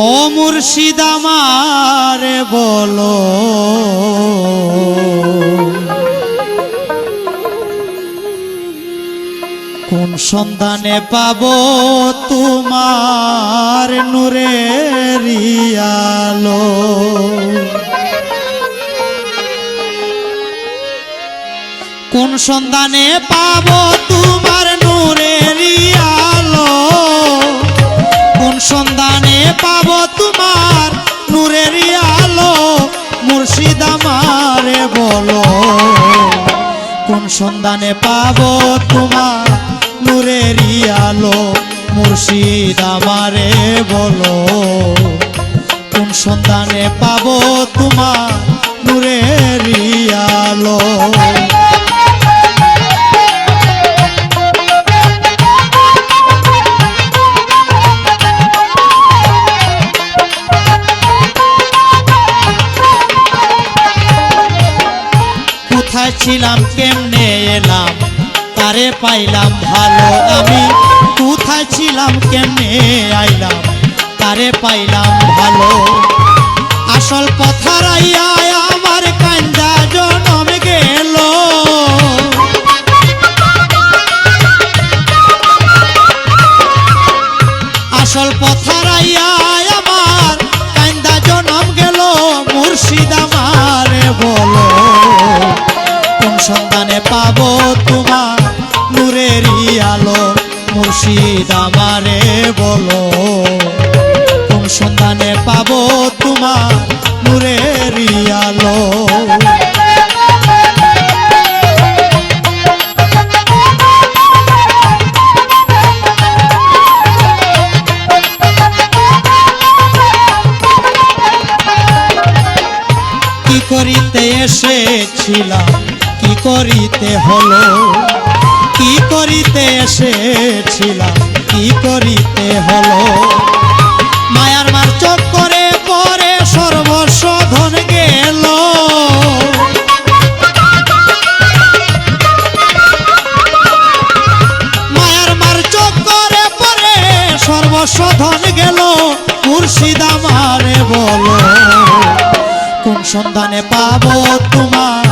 ও মুর্শিদ আমারে বলো কোন সন্ধানে পাবো তোমার নূরের আলো। কোন সন্ধানে পাবো তোমার নূরের আলো। কোন সন্ধানে পাবো তোমার নূরের আলো। মুর্শিদ আমারে বলো কোন সন্ধানে পাবো তোমার নূরের আলো। মুর্শিদ আমারে বলো কোন সন্ধানে পাবো তোমার নূরের আলো। কোথায় ছিলাম কেমনে এলাম তারে পাইলাম ভালো। আমি কোথায় ছিলাম কেমনে আইলাম তারে পাইলাম ভালো। আসল কথা রাইয়া আমার কান্দা জনম গেল। আসল কথা রাইয়া আমার কান্দা জনম গেল। মুর্শিদ আমারে বলো কোন সন্ধানে পাবো তোমার নূরের আলো। মুর্শিদ আমারে বলো কোন সন্ধানে পাবো তোমার নূরের আলো। কি করিতে এসেছিলাম কি করিতে হলো। কি করিতে এসেছিলাম কি করিতে হলো। মায়ার মার চক্করে পরে সর্বস্ব ধন গেল। মায়ার মার চক্করে পরে সর্বস্ব ধন গেল। মুর্শিদ আমারে বলো কোন সন্ধানে পাবো তোমার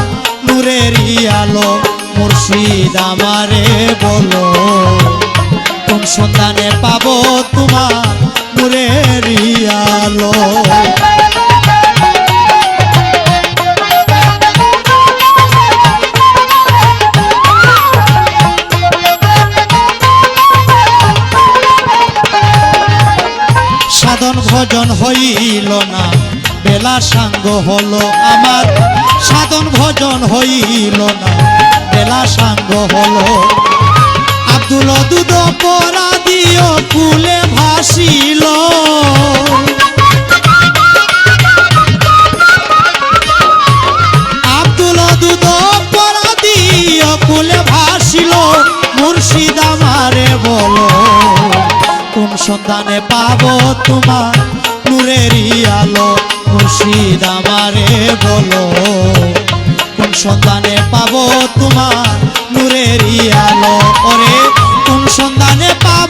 নূরের আলো। মুর্শিদ আমারে বলো কোন সন্ধানে পাবো তোমার নূরের আলো। সাধন ভজন হইল না বেলা সাঙ্গ হলো আমার। সাধন ভজন হইল না বেলা সাঙ্গ হলো। আব্দুল দুদ পরাদিও কুলে ভাসিল। আব্দুল দুদ পরাদিও কুলে ভাসিল। মুর্শিদ আমারে বলো কোন সন্ধানে পাবো তোমার নূরের আলো। মুর্শিদ আমারে বলো কোন সন্ধানে পাবো তোমার নূরের আলো। ওরে কোন সন্ধানে পাবো